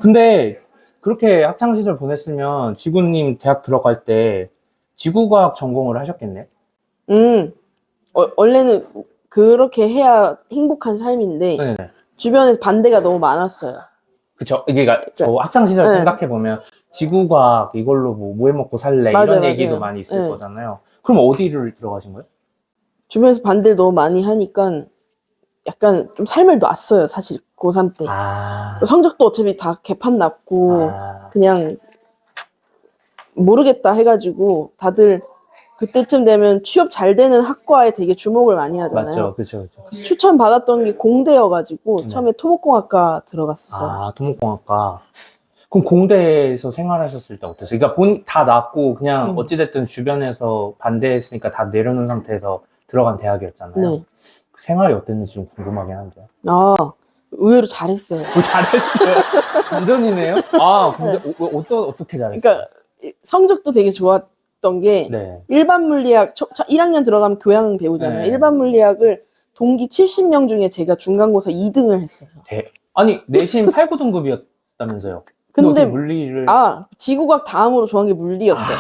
근데 그렇게 학창 시절 보냈으면 지구님 대학 들어갈 때 지구과학 전공을 하셨겠네? 원래는 그렇게 해야 행복한 삶인데 네네. 주변에서 반대가 너무 많았어요. 그쵸. 이게 저 학창 시절 네. 생각해 보면 지구과학 이걸로 뭐 해 먹고 살래 맞아요, 이런 얘기도 맞아요. 많이 있을 네. 거잖아요. 그럼 어디를 들어가신 거예요? 주변에서 반대를 너무 많이 하니까 약간 좀 삶을 놨어요, 사실 고3 때. 아, 성적도 어차피 다 개판 났고 그냥 모르겠다 해가지고 다들 그때쯤 되면 취업 잘 되는 학과에 되게 주목을 많이 하잖아요. 맞죠. 그쵸. 그래서 추천 받았던 게 공대여가지고 네. 처음에 토목공학과 들어갔었어요. 아, 토목공학과. 그럼 공대에서 생활하셨을 때 어땠어요? 그러니까 다 났고 그냥 어찌됐든 주변에서 반대했으니까 다 내려놓은 상태에서 들어간 대학이었잖아요. 네. 그 생활이 어땠는지 좀 궁금하긴 한데요. 아, 의외로 잘했어요. 잘했어요. 완전이네요. 아, 근데 어떻게 잘했어요? 그러니까 성적도 되게 좋았던 게 네. 일반 물리학 1학년 들어가면 교양 배우잖아요. 네. 일반 물리학을 동기 70명 중에 제가 중간고사 2등을 했어요. 아니, 내신 8, 9등급이었다면서요? 근데 어떻게 물리를 지구과학 다음으로 좋아한 게 물리였어요.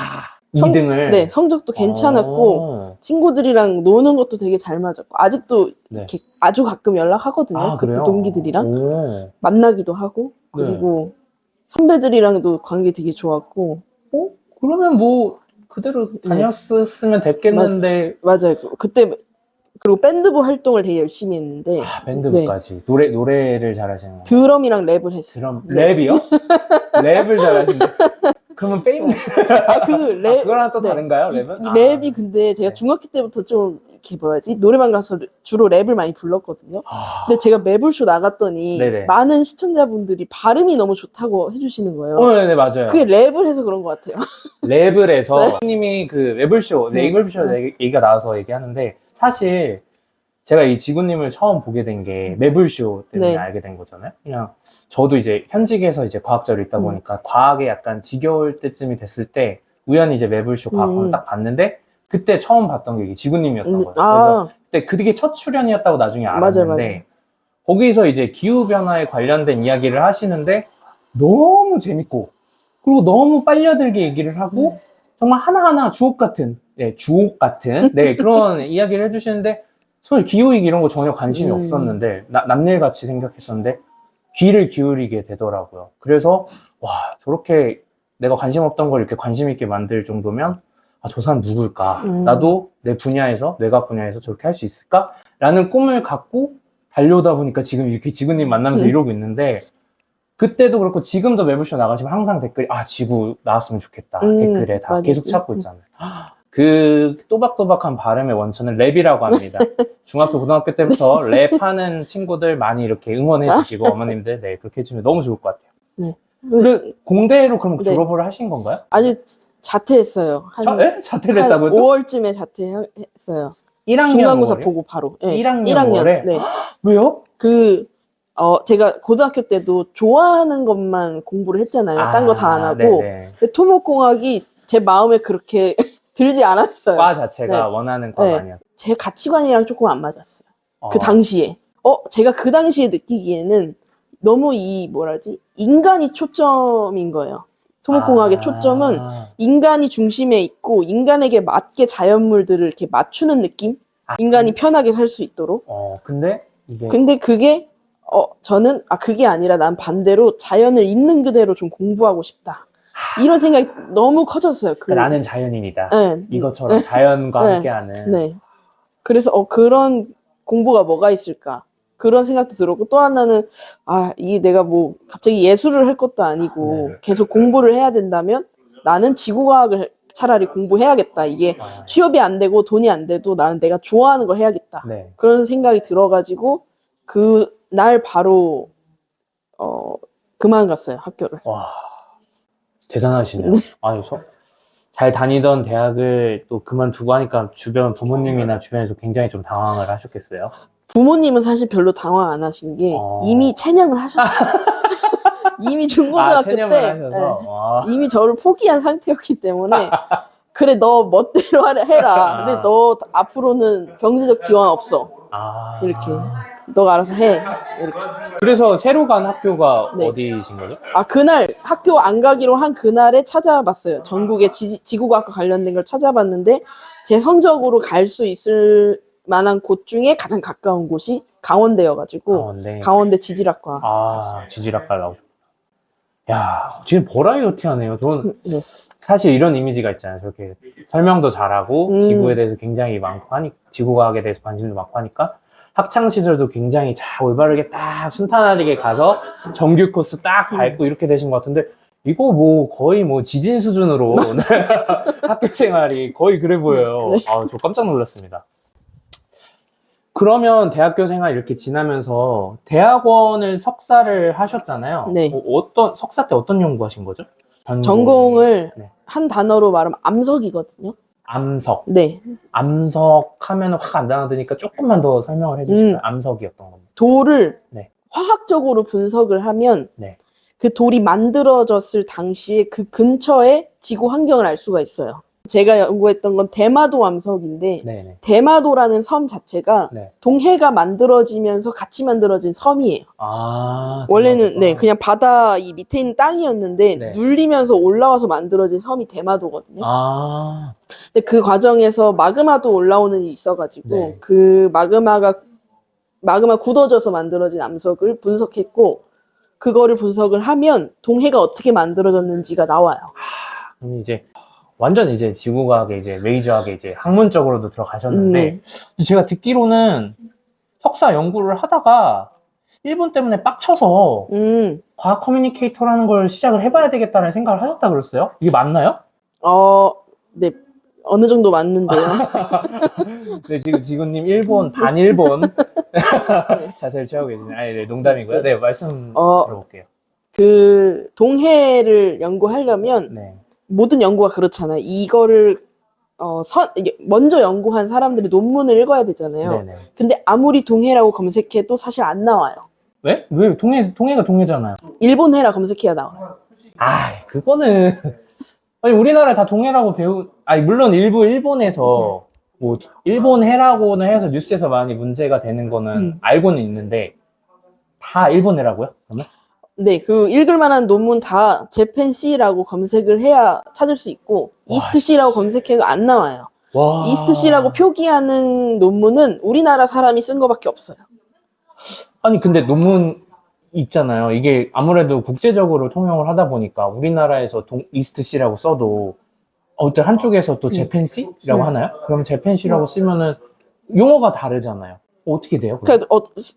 2등을? 네, 성적도 괜찮았고 친구들이랑 노는 것도 되게 잘 맞았고 아직도 이렇게 아주 가끔 연락하거든요. 그때 그래요? 동기들이랑 만나기도 하고 그리고 선배들이랑도 관계 되게 좋았고. 그러면 뭐 그대로 다녔으면 됐겠는데. 맞아요. 그때 그리고 밴드부 활동을 되게 열심히 했는데. 밴드부까지. 노래를 잘하시는 거예요? 드럼이랑 랩을 했어요. 랩이요? 랩을 잘하시는데. 그러면 그거랑 또 다른가요, 랩은? 랩이 근데 제가 중학교 때부터 좀 이렇게 뭐라지 노래방 가서 주로 랩을 많이 불렀거든요. 근데 제가 매불쇼 나갔더니 많은 시청자분들이 발음이 너무 좋다고 해주시는 거예요. 네, 맞아요. 그게 랩을 해서 그런 것 같아요. 랩을 해서 님이 그 매불쇼 얘기가 나와서 얘기하는데 사실 제가 이 지구님을 처음 보게 된 게 매불쇼 때문에 알게 된 거잖아요. 그냥 저도 이제 현직에서 이제 과학자로 있다 보니까 과학에 약간 지겨울 때쯤이 됐을 때 우연히 이제 매불쇼 과학관 딱 봤는데 그때 처음 봤던 게 지구님이었던 거예요. 그래서 그때 그게 첫 출연이었다고 나중에 알았는데 맞아요. 거기서 이제 기후변화에 관련된 이야기를 하시는데 너무 재밌고 그리고 너무 빨려들게 얘기를 하고 정말 하나하나 주옥 같은 그런 이야기를 해주시는데 사실 기후위기 이런 거 전혀 관심이 없었는데 남일같이 생각했었는데 귀를 기울이게 되더라고요. 그래서 와 저렇게 내가 관심 없던 걸 이렇게 관심 있게 만들 정도면 저 사람 누굴까? 나도 내 분야에서 뇌과학 분야에서 저렇게 할 수 있을까? 라는 꿈을 갖고 달려오다 보니까 지금 이렇게 지구님 만나면서 이러고 있는데 그때도 그렇고 지금도 매불쇼 나가시면 항상 댓글이 지구 나왔으면 좋겠다 댓글에 다 계속 찾고 있잖아요. 그 또박또박한 발음의 원천은 랩이라고 합니다. 중학교, 고등학교 때부터 랩하는 친구들 많이 이렇게 응원해 주시고 어머님들 그렇게 해주면 너무 좋을 것 같아요. 공대로 그럼 졸업을 하신 건가요? 아니 자퇴했어요. 자퇴를 했다고요? 5월쯤에 자퇴했어요. 1학년 중간고사 보고 바로. 1학년. 네. 왜요? 제가 고등학교 때도 좋아하는 것만 공부를 했잖아요. 딴 거 다 안 하고. 근데 토목공학이 제 마음에 그렇게 들지 않았어요. 과 자체가 원하는 과가 아니었어요. 제 가치관이랑 조금 안 맞았어요. 그 당시에. 제가 그 당시에 느끼기에는 너무 인간이 초점인 거예요. 토목공학의 초점은 인간이 중심에 있고 인간에게 맞게 자연물들을 이렇게 맞추는 느낌? 인간이 편하게 살 수 있도록. 근데 그게 저는 그게 아니라 난 반대로 자연을 있는 그대로 좀 공부하고 싶다. 이런 생각이 너무 커졌어요. 나는 자연인이다. 이것처럼 자연과 함께하는. 그래서 그런 공부가 뭐가 있을까? 그런 생각도 들었고 또 하나는 이게 내가 갑자기 예술을 할 것도 아니고 계속 공부를 해야 된다면 나는 지구과학을 차라리 공부해야겠다. 이게 취업이 안 되고 돈이 안 돼도 나는 내가 좋아하는 걸 해야겠다. 그런 생각이 들어가지고 그날 바로 그만 갔어요, 학교를. 와, 대단하시네요. 잘 다니던 대학을 또 그만두고 하니까 주변 부모님이나 주변에서 굉장히 좀 당황을 하셨겠어요? 부모님은 사실 별로 당황 안 하신 게 이미 체념을 하셨어요. 이미 중고등학교 때 이미 저를 포기한 상태였기 때문에 그래 너 멋대로 해라. 근데 너 앞으로는 경제적 지원 없어. 이렇게. 너가 알아서 해. 이렇게. 그래서 새로 간 학교가 네. 어디이신 거죠? 그날 학교 안 가기로 한 그날에 찾아봤어요. 전국의 지구과학과 관련된 걸 찾아봤는데 제 성적으로 갈 수 있을 만한 곳 중에 가장 가까운 곳이 강원대여가지고 강원대 지질학과 갔어요. 지질학과 나오죠. 야, 지금 버라이어티 하네요. 저는 네. 사실 이런 이미지가 있잖아요. 저렇게 설명도 잘하고 지구에 대해서 굉장히 많고 지구과학에 대해서 관심도 많고 하니까 학창 시절도 굉장히 잘 올바르게 딱 순탄하게 가서 정규 코스 딱 밟고 이렇게 되신 것 같은데 이거 뭐 거의 뭐 지진 수준으로 학교 생활이 거의 그래 보여요. 네. 저 깜짝 놀랐습니다. 그러면 대학교 생활 이렇게 지나면서 대학원을 석사를 하셨잖아요. 네. 석사 때 어떤 연구하신 거죠? 전공을 네. 한 단어로 말하면 암석이거든요. 암석. 네. 암석 하면 확 안 나드니까 조금만 더 설명을 해주실까요? 암석이었던 겁니다. 돌을 네. 화학적으로 분석을 하면 네. 그 돌이 만들어졌을 당시에 그 근처의 지구 환경을 알 수가 있어요. 제가 연구했던 건 대마도 암석인데 네네. 대마도라는 섬 자체가 네. 동해가 만들어지면서 같이 만들어진 섬이에요. 원래는 네, 그냥 바다 이 밑에 있는 땅이었는데 네. 눌리면서 올라와서 만들어진 섬이 대마도거든요. 근데 그 과정에서 마그마도 올라오는 일이 있어가지고 네. 그 마그마 굳어져서 만들어진 암석을 분석했고 그거를 분석을 하면 동해가 어떻게 만들어졌는지가 나와요. 그럼 이제 완전 이제 지구과학에 이제 메이저하게 이제 학문적으로도 들어가셨는데 제가 듣기로는 석사 연구를 하다가 일본 때문에 빡쳐서 과학 커뮤니케이터라는 걸 시작을 해봐야 되겠다는 생각을 하셨다 그랬어요? 이게 맞나요? 네. 어느 정도 맞는데요. 네, 지금 지구님 반일본 자세를 취하고 계시네요. 네, 농담이고요. 네, 말씀 들어볼게요. 그 동해를 연구하려면 네. 모든 연구가 그렇잖아요. 이거를 먼저 연구한 사람들이 논문을 읽어야 되잖아요. 네네. 근데 아무리 동해라고 검색해도 사실 안 나와요. 왜? 왜? 동해가 동해잖아요. 일본해라 검색해야 나와요. 그거는 아니 우리나라 다 동해라고 물론 일부 일본에서 뭐 일본해라고는 해서 뉴스에서 많이 문제가 되는 거는 알고는 있는데 다 일본해라고요? 그러면? 네, 그 읽을 만한 논문 다 재팬C라고 검색을 해야 찾을 수 있고 이스트C라고 검색해도 안 나와요. 이스트C라고 표기하는 논문은 우리나라 사람이 쓴 거밖에 없어요. 아니 근데 논문 있잖아요. 이게 아무래도 국제적으로 통용을 하다 보니까 우리나라에서 이스트C라고 써도 어떤 한쪽에서 또 재팬C라고 하나요? 그러면 재팬C라고 쓰면은 용어가 다르잖아요. 어떻게 돼요? 그러니까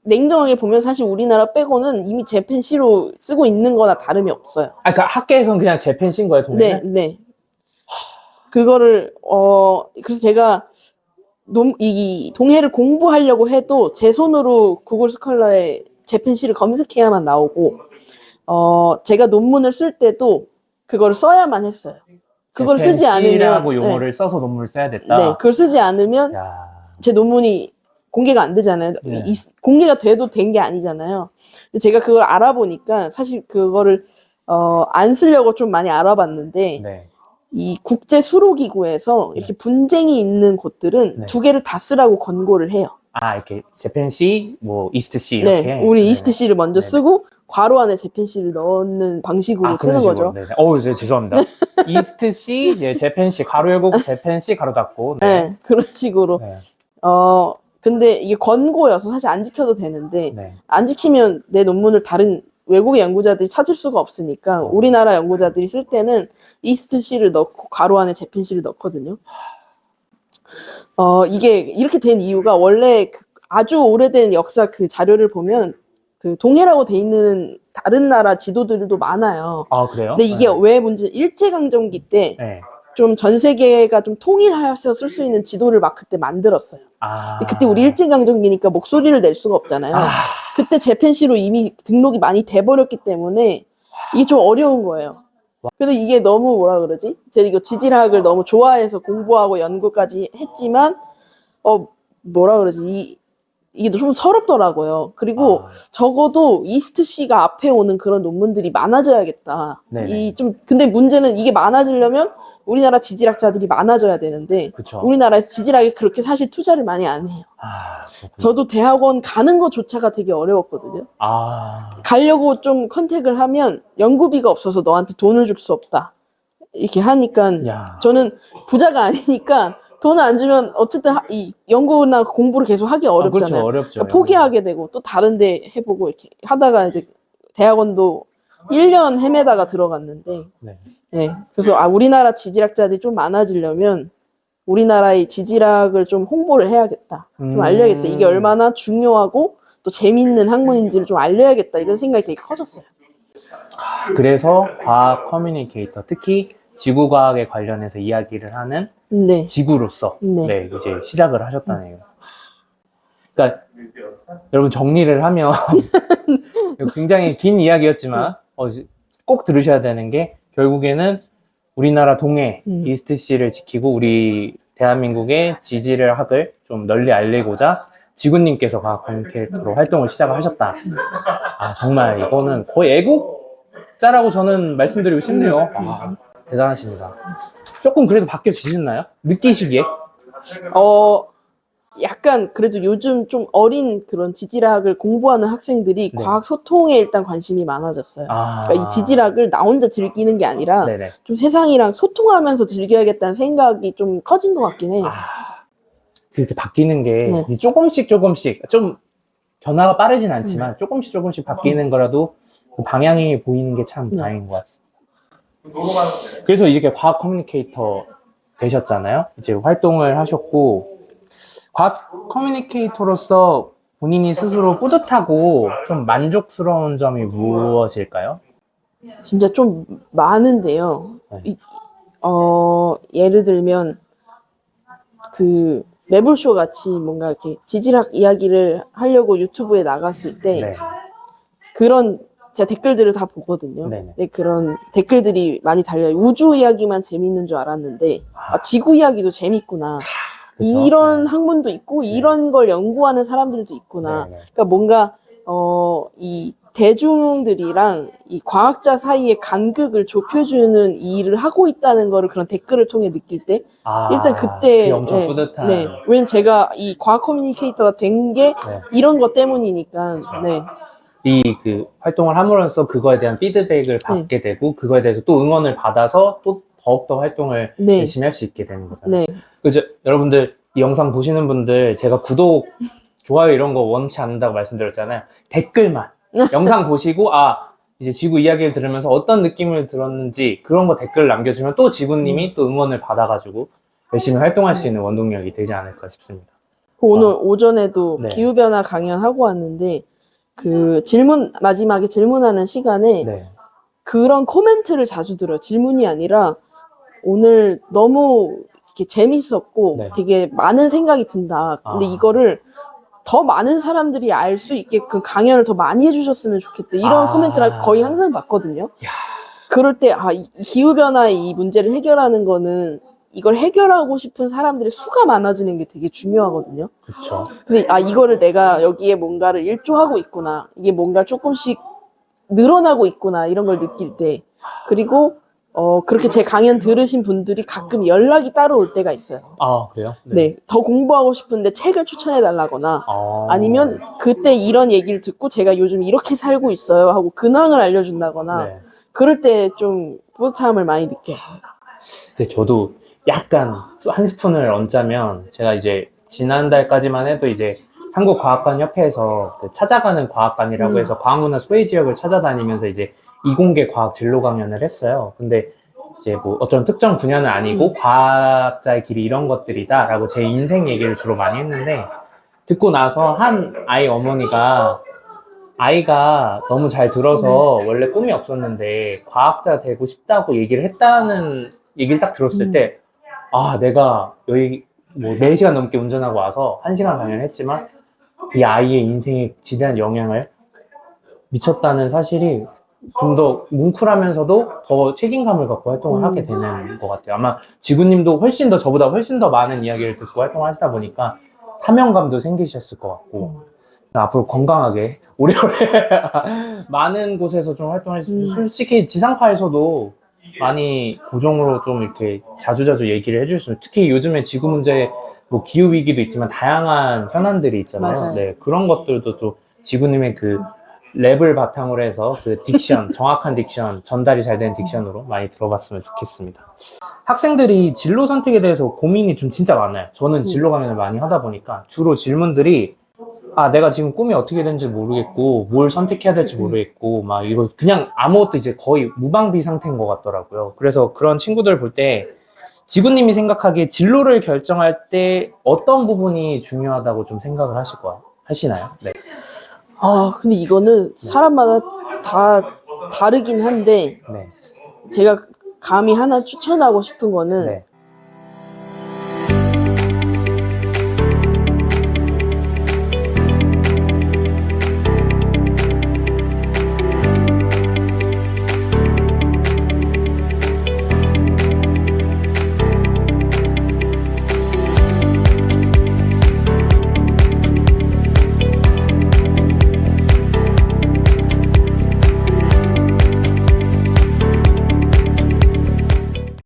냉정하게 보면 사실 우리나라 빼고는 이미 재팬C로 쓰고 있는 거나 다름이 없어요. 그러니까 학계에서는 그냥 재팬C인 거예요, 동해는? 네. 그거를 그래서 제가 이 동해를 공부하려고 해도 제 손으로 구글 스칼라에 재팬C를 검색해야만 나오고 제가 논문을 쓸 때도 그걸 써야만 했어요. 그걸 쓰지 않으면 용어를 써서 논문을 써야 됐다. 네, 그걸 쓰지 않으면 제 논문이 공개가 안 되잖아요. 네. 공개가 돼도 된 게 아니잖아요. 근데 제가 그걸 알아보니까 사실 그거를 안 쓰려고 좀 많이 알아봤는데 네. 이 국제 수로기구에서 이렇게 분쟁이 있는 곳들은 두 개를 다 쓰라고 권고를 해요. 이렇게 재팬C, 뭐 이스트C 이렇게. 네, 우리 이스트C를 먼저 쓰고 괄호 안에 재팬C를 넣는 방식으로 쓰는 거죠. 죄송합니다. 이스트C, 재팬C 가로 열고 재팬C 가로 닫고. 네, 그런 식으로. 근데 이게 권고여서 사실 안 지켜도 되는데 안 지키면 내 논문을 다른 외국의 연구자들이 찾을 수가 없으니까 우리나라 연구자들이 쓸 때는 이스트C를 넣고 괄호 안에 재팬C를 넣거든요. 이게 이렇게 된 이유가 원래 아주 오래된 역사 그 자료를 보면 그 동해라고 돼 있는 다른 나라 지도들도 많아요. 그래요? 근데 이게 왜 문제? 일제강점기 때 좀 전 세계가 좀 통일하여서 쓸 수 있는 지도를 막 그때 만들었어요. 근데 그때 우리 일제강점기니까 목소리를 낼 수가 없잖아요. 그때 재팬C로 이미 등록이 많이 돼버렸기 때문에 이게 좀 어려운 거예요. 그래도 이게 너무 뭐라 그러지? 제가 이거 지질학을 너무 좋아해서 공부하고 연구까지 했지만 뭐라 그러지? 이게 좀 서럽더라고요. 그리고 적어도 이스트C가 앞에 오는 그런 논문들이 많아져야겠다. 근데 문제는 이게 많아지려면 우리나라 지질학자들이 많아져야 되는데 그쵸. 우리나라에서 지질학에 그렇게 사실 투자를 많이 안 해요. 그렇군요. 저도 대학원 가는 것조차가 되게 어려웠거든요. 가려고 좀 컨택을 하면 연구비가 없어서 너한테 돈을 줄 수 없다. 이렇게 하니까 야. 저는 부자가 아니니까 돈을 안 주면 어쨌든 이 연구나 공부를 계속 하기 어렵잖아요. 그렇죠. 어렵죠. 그러니까 포기하게 되고 또 다른 데 해보고 이렇게 하다가 이제 대학원도 1년 헤매다가 들어갔는데 네. 네. 그래서 우리나라 지질학자들이 좀 많아지려면 우리나라의 지질학을 좀 홍보를 해야겠다. 좀 알려야겠다. 이게 얼마나 중요하고 또 재밌는 학문인지를 좀 알려야겠다. 이런 생각이 되게 커졌어요. 그래서 과학 커뮤니케이터, 특히 지구과학에 관련해서 이야기를 하는 네. 지구로서 네. 네, 이제 시작을 하셨다네요. 그러니까 여러분 정리를 하면 굉장히 긴 이야기였지만 꼭 들으셔야 되는 게 결국에는 우리나라 동해 이스트시를 지키고 우리 대한민국의 지질학을 좀 널리 알리고자 지구님께서 과학 커뮤니케이터로 활동을 시작을 하셨다. 정말 이거는 거의 애국자라고 저는 말씀드리고 싶네요. 대단하십니다. 조금 그래도 바뀌어지셨나요? 느끼시기에? 약간 그래도 요즘 좀 어린 그런 지질학을 공부하는 학생들이 네. 과학 소통에 일단 관심이 많아졌어요. 그러니까 이 지질학을 나 혼자 즐기는 게 아니라 네네. 좀 세상이랑 소통하면서 즐겨야겠다는 생각이 좀 커진 것 같긴 해요. 그렇게 바뀌는 게 조금씩 좀 변화가 빠르진 않지만 조금씩 바뀌는 거라도 그 방향이 보이는 게 참 다행인 것 같습니다. 그래서 이렇게 과학 커뮤니케이터 되셨잖아요. 이제 활동을 하셨고 과학 커뮤니케이터로서 본인이 스스로 뿌듯하고 좀 만족스러운 점이 무엇일까요? 진짜 좀 많은데요. 예를 들면 그 매불쇼 같이 뭔가 이렇게 지질학 이야기를 하려고 유튜브에 나갔을 때 그런 제가 댓글들을 다 보거든요. 네, 그런 댓글들이 많이 달려요. 우주 이야기만 재밌는 줄 알았는데 지구 이야기도 재밌구나. 그쵸? 이런 학문도 있고 이런 걸 연구하는 사람들도 있구나. 그러니까 뭔가 이 대중들이랑 이 과학자 사이의 간극을 좁혀주는 일을 하고 있다는 거를 그런 댓글을 통해 느낄 때 일단 그때 엄청 뿌듯한. 왜냐면 제가 이 과학 커뮤니케이터가 된 게 이런 것 때문이니까. 이 그 활동을 함으로써 그거에 대한 피드백을 받게 되고 그거에 대해서 또 응원을 받아서 또 더욱더 활동을 열심히 할 수 있게 되는 거잖아요. 그죠? 여러분들 이 영상 보시는 분들 제가 구독, 좋아요 이런 거 원치 않는다고 말씀드렸잖아요. 댓글만 영상 보시고 이제 지구 이야기를 들으면서 어떤 느낌을 들었는지 그런 거 댓글 남겨주면 또 지구님이 또 응원을 받아가지고 열심히 활동할 수 있는 원동력이 되지 않을까 싶습니다. 오늘 오전에도 기후변화 강연하고 왔는데 그 마지막에 질문하는 시간에 그런 코멘트를 자주 들어요. 질문이 아니라 오늘 너무 이렇게 재밌었고 되게 많은 생각이 든다. 근데 이거를 더 많은 사람들이 알 수 있게끔 강연을 더 많이 해주셨으면 좋겠다. 이런 코멘트를 거의 항상 받거든요. 그럴 때 이 기후변화의 이 문제를 해결하는 거는 이걸 해결하고 싶은 사람들의 수가 많아지는 게 되게 중요하거든요. 그렇죠. 근데 이거를 내가 여기에 뭔가를 일조하고 있구나. 이게 뭔가 조금씩 늘어나고 있구나. 이런 걸 느낄 때. 그리고 그렇게 제 강연 들으신 분들이 가끔 연락이 따로 올 때가 있어요. 그래요? 네. 더 공부하고 싶은데 책을 추천해 달라거나 아니면 그때 이런 얘기를 듣고 제가 요즘 이렇게 살고 있어요 하고 근황을 알려준다거나 그럴 때 좀 뿌듯함을 많이 느껴요. 근데 저도 약간 한 스푼을 얹자면 제가 이제 지난달까지만 해도 이제 한국과학관협회에서 그 찾아가는 과학관이라고 해서 과학문화 소외 지역을 찾아다니면서 이제 이공계 과학 진로 강연을 했어요. 근데 이제 뭐 어떤 특정 분야는 아니고 과학자의 길이 이런 것들이다라고 제 인생 얘기를 주로 많이 했는데 듣고 나서 한 아이 어머니가 아이가 너무 잘 들어서 원래 꿈이 없었는데 과학자 되고 싶다고 얘기를 했다는 얘기를 딱 들었을 때 내가 여기 뭐 4시간 넘게 운전하고 와서 1시간 강연했지만 이 아이의 인생에 지대한 영향을 미쳤다는 사실이 좀 더 뭉클하면서도 더 책임감을 갖고 활동을 하게 되는 것 같아요. 아마 지구님도 저보다 훨씬 더 많은 이야기를 듣고 활동하시다 보니까 사명감도 생기셨을 것 같고 앞으로 건강하게 오래오래 많은 곳에서 좀 활동하시고 솔직히 지상파에서도 많이 고정으로 좀 이렇게 자주자주 얘기를 해주셨으면, 특히 요즘에 지구 문제, 뭐 기후 위기도 있지만 다양한 현안들이 있잖아요. 맞아요. 네, 그런 것들도 또 지구님의 그 랩을 바탕으로 해서 그 딕션, 정확한 딕션, 전달이 잘 되는 딕션으로 많이 들어봤으면 좋겠습니다. 학생들이 진로 선택에 대해서 고민이 좀 진짜 많아요. 저는 진로 고민을 많이 하다 보니까 주로 질문들이, 아, 내가 지금 꿈이 어떻게 되는지 모르겠고, 뭘 선택해야 될지 모르겠고, 막 이거 그냥 아무것도 이제 거의 무방비 상태인 것 같더라고요. 그래서 그런 친구들 볼 때, 지구님이 생각하기에 진로를 결정할 때 어떤 부분이 중요하다고 좀 생각을 하시나요? 네. 근데 이거는 사람마다 다 다르긴 한데, 네. 제가 감히 하나 추천하고 싶은 거는 네.